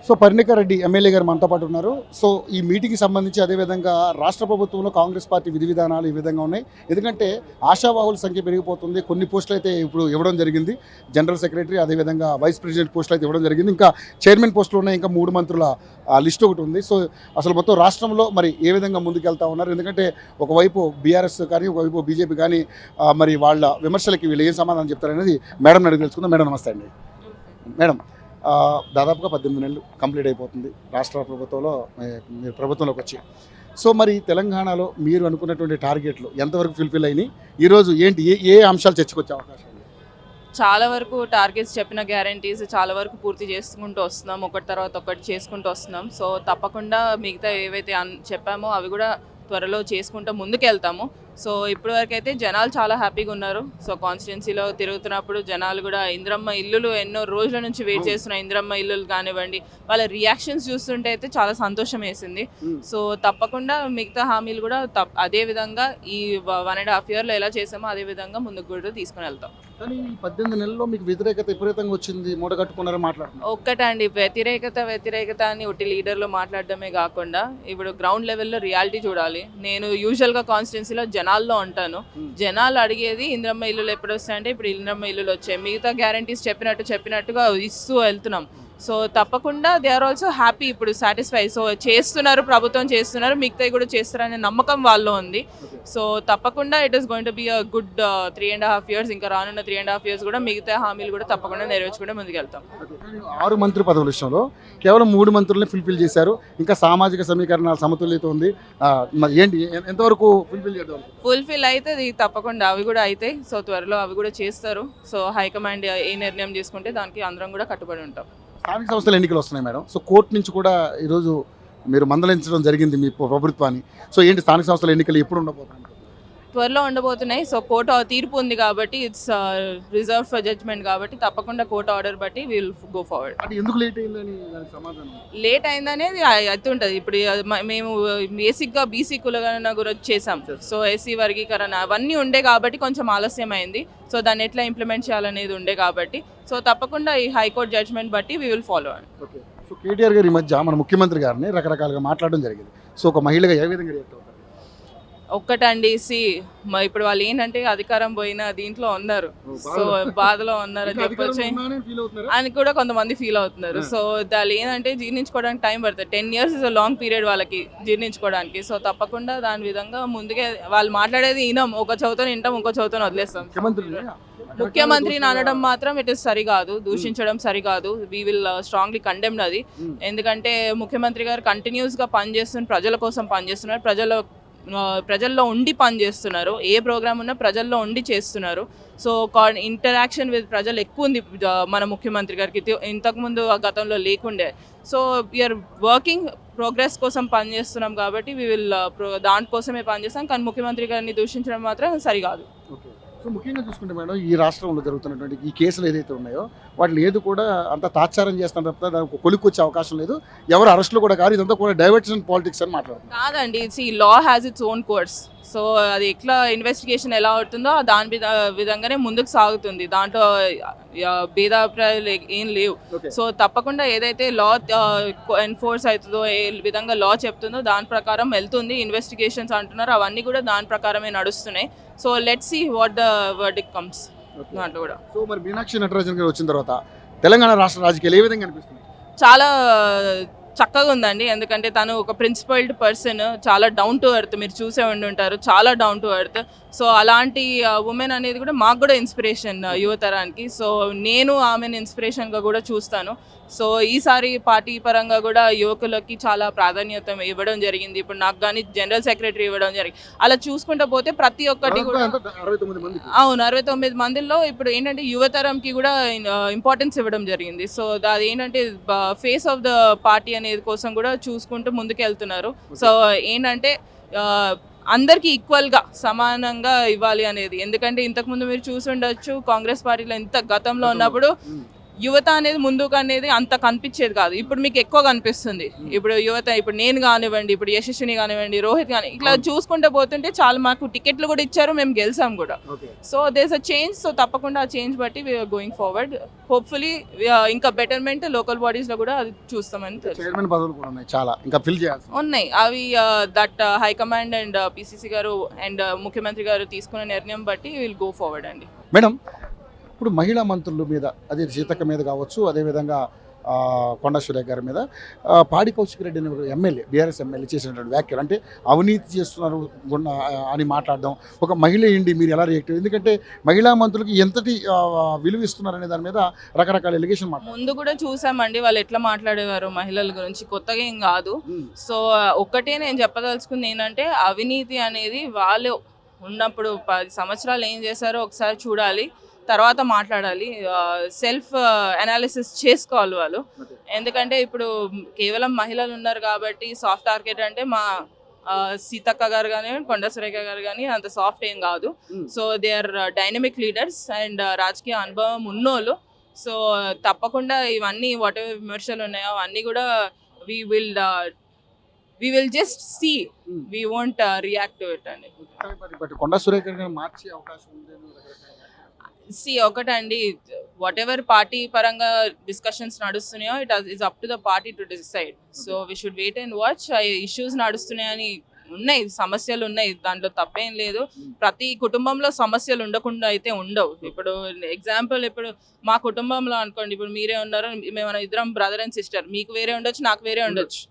So Parinika Reddy MLA గారు మనతో పాటు ఉన్నారు. సో ఈ మీటింగ్కి సంబంధించి అదేవిధంగా రాష్ట్ర ప్రభుత్వంలో కాంగ్రెస్ పార్టీ విధి విధానాలు ఈ విధంగా ఉన్నాయి. ఎందుకంటే ఆశావాహుల సంఖ్య పెరిగిపోతుంది. కొన్ని పోస్టులు అయితే ఇప్పుడు ఇవ్వడం జరిగింది. జనరల్ సెక్రటరీ అదేవిధంగా వైస్ ప్రెసిడెంట్ పోస్టులు అయితే ఇవ్వడం జరిగింది. ఇంకా చైర్మన్ పోస్టులు ఉన్నాయి. ఇంకా 3 మంత్రుల లిస్ట్ ఒకటి ఉంది. సో అసలు మొత్తం రాష్ట్రంలో మరి ఏ విధంగా ముందుకెళ్తా ఉన్నారు? ఎందుకంటే ఒకవైపు బీఆర్ఎస్ కానీ ఒకవైపు బీజేపీ కానీ మరి వాళ్ళ విమర్శలకి వీళ్ళు ఏం సమాధానం చెప్తారనేది మేడం అడిగి తెలుసుకుందాం. మేడం నమస్తే అండి. మేడం దాదాపుగా 18 నెలలు కంప్లీట్ అయిపోతుంది రాష్ట్ర ప్రభుత్వంలో మీరు ప్రభుత్వంలోకి వచ్చి. సో మరి తెలంగాణలో మీరు అనుకున్నటువంటి టార్గెట్లు ఎంతవరకు ఫుల్ఫిల్ అయినాయి? ఈరోజు ఏంటి ఏ అంశాలు చర్చకొచ్చే అవకాశం ఉంది? చాలా వరకు టార్గెట్స్ చెప్పిన గ్యారంటీస్ చాలా వరకు పూర్తి చేసుకుంటూ వస్తున్నాం. ఒకటి తర్వాత ఒకటి చేసుకుంటూ వస్తున్నాం. సో తప్పకుండా మిగతా ఏవైతే చెప్పామో అవి కూడా త్వరలో చేసుకుంటూ ముందుకెళ్తాము. సో ఇప్పటివరకు అయితే జనాలు చాలా హ్యాపీగా ఉన్నారు. సో కాన్స్టిట్యున్సీలో తిరుగుతున్నప్పుడు జనాలు కూడా ఇంద్రమ్మ ఇల్లులు ఎన్నో రోజుల నుంచి వెయిట్ చేస్తున్న ఇంద్రమ్మ ఇల్లులు కానివ్వండి, వాళ్ళ రియాక్షన్స్ చూస్తుంటే అయితే చాలా సంతోషం వేసింది. సో తప్పకుండా మిగతా హామీలు కూడా అదే విధంగా ఈ 1.5 yearలో ఎలా చేసామో అదే విధంగా ముందుకు కూడా తీసుకుని వెళ్తాం. కానీ 18 నెలల్లో మీకు వ్యతిరేకత విపరీతంగా వచ్చింది, మూడగట్టుకున్నారని మాట్లాడుతున్నారు. ఒక్కటండి వ్యతిరేకత అని ఒకటి లీడర్లో మాట్లాడడమే కాకుండా ఇప్పుడు గ్రౌండ్ లెవెల్లో రియాలిటీ చూడాలి. నేను యూజువల్గా కాన్స్టిట్యున్సీలో జనాల్లో ఉంటాను. జనాలు అడిగేది ఇంద్రమ్మ ఇల్లులు ఎప్పుడు వస్తాయంటే ఇప్పుడు ఇంద్రమ్మ ఇల్లులు వచ్చాయి. మిగతా గ్యారంటీస్ చెప్పినట్టుగా ఇస్తూ వెళ్తున్నాం. సో తప్పకుండా దే ఆర్ ఆల్సో హ్యాపీ, ఇప్పుడు సాటిస్ఫై. సో చేస్తున్నారు, ప్రభుత్వం చేస్తున్నారు, మిగతాయి కూడా చేస్తారనే నమ్మకం వాళ్ళలో ఉంది. సో తప్పకుండా it is going to be a good 3.5 years. ఇంకా రానున్న 3.5 years కూడా మిగతా హామీలు కూడా తప్పకుండా నెరవేర్చుకుంటే ముందుకెళ్తాం. 6 మంత్రి పదవుల విషయంలో కేవలం 3 మంత్రులనే ఫుల్ఫిల్ చేశారు. ఇంకా సామాజిక సమీకరణాల సమతుల్యత ఉంది. మరి ఏంటి ఎంతవరకు ఫుల్ఫిల్ అయితే తప్పకుండా అవి కూడా అయితే. సో త్వరలో అవి కూడా చేస్తారు. సో హైకమాండ్ ఏ నిర్ణయం తీసుకుంటే దానికి అందరం కూడా కట్టుబడి ఉంటాం. స్థానిక సంస్థల ఎన్నికలు వస్తున్నాయి మేడం. సో కోర్టు నుంచి కూడా ఈరోజు మీరు మందలించడం జరిగింది మీ ప్రభుత్వాన్ని. సో ఏంటి స్థానిక సంస్థల ఎన్నికలు ఎప్పుడు ఉండబోతున్నాయి? త్వరలో ఉండబోతున్నాయి. సో కోర్టు తీర్పు ఉంది కాబట్టి ఇట్స్ రిజర్వ్ ఫర్ జడ్జ్మెంట్ కాబట్టి తప్పకుండా కోర్టు ఆర్డర్ బట్టి విల్ గో ఫార్వర్డ్. అంటే ఎందుకు లేట్ అయిందని దానికి సమాధానం? లేట్ అయిందనేది అయితే ఉంటుంది. ఇప్పుడు మేము బేసిక్గా బీసీ కులగణన గురించి చేసాం. సో ఎస్సీ వర్గీకరణ అవన్నీ ఉండే కాబట్టి కొంచెం ఆలస్యం అయింది. సో దాన్ని ఎట్లా ఇంప్లిమెంట్ చేయాలనేది ఉండే కాబట్టి సో తప్పకుండా ఈ హైకోర్టు జడ్జ్మెంట్ బట్టి వీ విల్ ఫాలో అండి. ఓకే. సో కేటీఆర్ గారు ఈ మధ్య మన ముఖ్యమంత్రి గారిని రకరకాలుగా మాట్లాడడం జరిగింది. సో ఒక మహిళగా ఏ విధంగా రియాక్ట్ అవుతారు? ఒక్కటండి ఇప్పుడు వాళ్ళు ఏంటంటే అధికారం పోయిన దీంట్లో ఉన్నారు. సో బాధలో ఉన్నారు అని చెప్పొచ్చు అని కూడా కొంతమంది ఫీల్ అవుతున్నారు. సో దాని ఏంటంటే జీర్ణించుకోవడానికి టైం పడుతుంది. 10 years ఇస్ లాంగ్ పీరియడ్ వాళ్ళకి జీర్ణించుకోవడానికి. సో తప్పకుండా దాని విధంగా ముందుకే వాళ్ళు మాట్లాడేది వినాం, ఒక చదువుతో వింటాం, ఇంకో చదువుతో వదిలేస్తాం. ముఖ్యమంత్రిని అనడం మాత్రం ఇట్ ఇస్ సరికాదు, దూషించడం సరికాదు. వీ విల్ స్ట్రాంగ్లీ కండెమ్డ్ అది. ఎందుకంటే ముఖ్యమంత్రి గారు కంటిన్యూస్గా పనిచేస్తున్నారు, ప్రజల కోసం పనిచేస్తున్నారు, ప్రజల్లో ఉండి పనిచేస్తున్నారు. ఏ ప్రోగ్రామ్ ఉన్నా ప్రజల్లో ఉండి చేస్తున్నారు. సో ఇంటరాక్షన్ విత్ ప్రజలు ఎక్కువ ఉంది మన ముఖ్యమంత్రి గారికి, ఇంతకుముందు గతంలో లేకుండే. సో వీఆర్ వర్కింగ్ ప్రోగ్రెస్ కోసం పనిచేస్తున్నాం కాబట్టి వీ విల్ దానికోసమే పనిచేస్తాం. కానీ ముఖ్యమంత్రి గారిని దూషించడం మాత్రం సరికాదు. సో ముఖ్యంగా చూసుకుంటే మేడం, ఈ రాష్ట్రంలో జరుగుతున్నటువంటి ఈ కేసులు ఏదైతే ఉన్నాయో వాటిని ఏది కూడా అంత తాత్సారం చేస్తాను తప్ప దానికి కొలిక్కొచ్చే అవకాశం లేదు. ఎవరు అరెస్టులు కూడా కాదు, ఇదంతా కూడా డైవర్షన్ పాలిటిక్స్ అని మాట్లాడుతున్నారు. కాదండి, law has its own course. So అది ఎట్లా ఇన్వెస్టిగేషన్ ఎలా అవుతుందో దాని విధంగానే ముందుకు సాగుతుంది. దాంట్లో భేదాభిప్రాయాలు ఏం లేవు. సో తప్పకుండా ఏదైతే లా ఎన్ఫోర్స్ అవుతుందో, ఏ విధంగా లా చెప్తుందో దాని ప్రకారం వెళ్తుంది. ఇన్వెస్టిగేషన్స్ అంటున్నారు, అవన్నీ కూడా దాని ప్రకారమే నడుస్తున్నాయి. So let's see what the verdict comes దాంట్లో కూడా. సో మరి మీనాక్షి నటరాజన్ గారు వచ్చిన తర్వాత తెలంగాణ రాష్ట్ర రాజకీయాలు ఏ విధంగా అనిపిస్తుంది? చాలా చక్కగా ఉందండి. ఎందుకంటే తను ఒక ప్రిన్సిపల్డ్ పర్సన్, చాలా డౌన్ టు ఎర్త్. మీరు చూసే ఉండుంటారు, చాలా డౌన్ టు ఎర్త్. సో అలాంటి ఉమెన్ అనేది కూడా మాకు కూడా ఇన్స్పిరేషన్ యువతరానికి. సో నేను ఆమెను ఇన్స్పిరేషన్గా కూడా చూస్తాను. సో ఈసారి పార్టీ పరంగా కూడా యువకులకి చాలా ప్రాధాన్యత ఇవ్వడం జరిగింది. ఇప్పుడు నాకు కానీ జనరల్ సెక్రటరీ ఇవ్వడం జరిగింది. అలా చూసుకుంటూ పోతే ప్రతి ఒక్కటి కూడా 69 మందిలో ఇప్పుడు ఏంటంటే యువతరంకి కూడా ఇంపార్టెన్స్ ఇవ్వడం జరిగింది. సో అది ఏంటంటే ఫేస్ ఆఫ్ ద పార్టీ అనేది కోసం కూడా చూసుకుంటూ ముందుకు వెళ్తున్నారు. సో ఏంటంటే అందరికీ ఈక్వల్గా సమానంగా ఇవ్వాలి అనేది. ఎందుకంటే ఇంతకుముందు మీరు చూసి ఉండొచ్చు, కాంగ్రెస్ పార్టీలో ఎంత గతంలో ఉన్నప్పుడు యువత అనేది ముందుకు అనేది అంత కనిపించేది కాదు. ఇప్పుడు మీకు ఎక్కువ కనిపిస్తుంది. ఇప్పుడు యువత, ఇప్పుడు నేను కానివ్వండి, ఇప్పుడు యశస్విని కానివ్వండి, రోహిత్ కానీ, ఇట్లా చూసుకుంటూ పోతుంటే చాలా మాకు టికెట్లు కూడా ఇచ్చారు, మేము గెలిచాం కూడా. So does a change. So తప్పకుండా ఆ చేంజ్ బట్టి వీఆర్ గోయింగ్ ఫార్వర్డ్. హోప్ఫుల్లీ ఇంకా బెటర్మెంట్ లోకల్ బాడీస్ లో కూడా అది చూస్తామని తెలుసు. చైర్మన్ పదవులు కూడా ఉన్నాయి చాలా, ఇంకా ఫిల్ చేయాలి. ఉన్నాయి అవి దట్ హైకమాండ్ అండ్ పిసిసి గారు అండ్ ముఖ్యమంత్రి గారు తీసుకున్న నిర్ణయం బట్టి విల్ గో ఫార్వర్డ్ అండి. మేడం, ఇప్పుడు మహిళా మంత్రుల మీద, అదే సీతక్క మీద కావచ్చు, అదేవిధంగా కొండా సురేఖ గారి మీద పాడి కౌశిక్ రెడ్డి అనే ఎమ్మెల్యే, బీఆర్ఎస్ ఎమ్మెల్యే చేసినటువంటి వ్యాఖ్యలు, అంటే అవినీతి చేస్తున్నారు అని మాట్లాడడం, ఒక మహిళ ఏంటి మీరు ఎలా రియాక్ట్? ఎందుకంటే మహిళా మంత్రులకి ఎంతటి విలువ ఇస్తున్నారు అనే దాని మీద రకరకాల ఎలిగేషన్ ముందు కూడా చూసామండి వాళ్ళు ఎట్లా మాట్లాడేవారు మహిళల గురించి, కొత్తగా ఏం కాదు. సో ఒక్కటే నేను చెప్పదలుచుకుంది ఏంటంటే, అవినీతి అనేది వాళ్ళు ఉన్నప్పుడు 10 సంవత్సరాలు ఏం చేశారో ఒకసారి చూడాలి, తర్వాత మాట్లాడాలి. సెల్ఫ్ అనాలిసిస్ చేసుకోవాలి వాళ్ళు. ఎందుకంటే ఇప్పుడు కేవలం మహిళలు ఉన్నారు కాబట్టి సాఫ్ట్ టార్గెట్ అంటే మా సీతక్క గారు కానీ కొండా సురేఖ గారు కానీ అంత సాఫ్ట్ ఏం కాదు. So they are dynamic leaders and రాజకీయ అనుభవం ఉన్నోళ్ళు. సో తప్పకుండా ఇవన్నీ వాట్ ఎవర్ విమర్శలు ఉన్నాయో అవన్నీ కూడా we will just see, we won't react to it అండి. కొండా సురేఖ గారు మార్చే అవకాశం ఉంది. ఒకటండి, వాట్ ఎవర్ పార్టీ పరంగా డిస్కషన్స్ నడుస్తున్నాయో it is up to the party to decide. So we should wait and watch. Issues నడుస్తున్నాయని ఉన్నాయి, సమస్యలు ఉన్నాయి, దాంట్లో తప్పేం లేదు. ప్రతి కుటుంబంలో సమస్యలు ఉండకుండా అయితే ఉండవు. ఇప్పుడు ఎగ్జాంపుల్, ఇప్పుడు మా కుటుంబంలో అనుకోండి, ఇప్పుడు మీరే ఉన్నారు, మేము ఇద్దరం బ్రదర్ అండ్ సిస్టర్, మీకు వేరే ఉండొచ్చు, నాకు వేరే ఉండొచ్చు.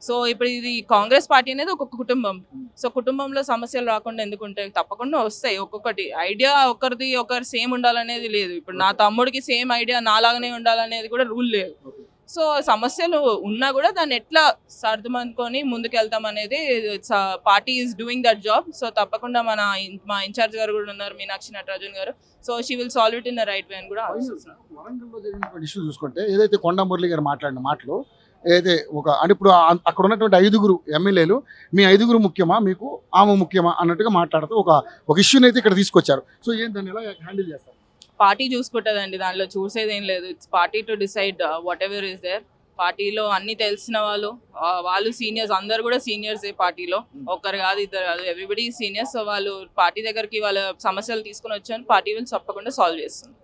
సో ఇప్పుడు ఇది కాంగ్రెస్ పార్టీ అనేది ఒక్కొక్క కుటుంబం. సో కుటుంబంలో సమస్యలు రాకుండా ఎందుకుంటాయి? తప్పకుండా వస్తాయి. ఒక్కొక్కటి ఐడియా ఒకరిది ఒకరు సేమ్ ఉండాలనేది లేదు. ఇప్పుడు నా తమ్ముడికి సేమ్ ఐడియా నాలాగానే ఉండాలనేది కూడా రూల్ లేదు. సో సమస్యలు ఉన్నా కూడా దాన్ని ఎట్లా సర్దుమనుకొని ముందుకెళ్తాం అనేది party is doing that job. So తప్పకుండా మా ఇన్ఛార్జ్ గారు కూడా ఉన్నారు, మీనాక్షి నటరాజన్ గారు. So she will solve it in the right way అని కూడా ఆలోచిస్తున్నాను. వరంగల్లో జరిగినటువంటి ఇష్యూ చూసుకుంటే, ఏదైతే కొండా మురళి గారు మాట్లాడిన మాటలు, ఏదైతే అంటే ఇప్పుడు అక్కడ ఉన్నటువంటి 5 ఎమ్మెల్యేలు, మీ 5 ముఖ్యమా, మీకు ఆమె ముఖ్యమా అన్నట్టుగా మాట్లాడుతూ ఒక ఇష్యూని అయితే ఇక్కడ తీసుకొచ్చారు. సో దాన్ని ఎలా హ్యాండిల్ చేస్తారు? పార్టీ చూసుకుంటుందండి, దాంట్లో చూసేది ఏం లేదు. It's party to decide whatever is there. పార్టీలో అన్ని తెలిసిన వాళ్ళు సీనియర్స్, అందరు కూడా సీనియర్సే పార్టీలో, ఒక్కరు కాదు ఇద్దరు కాదు, ఎవ్రీబడి సీనియర్స్. సో వాళ్ళు పార్టీ దగ్గరికి వాళ్ళ సమస్యలు తీసుకుని వచ్చాను, పార్టీ విల్ తప్పకుండా సాల్వ్ చేస్తుంది.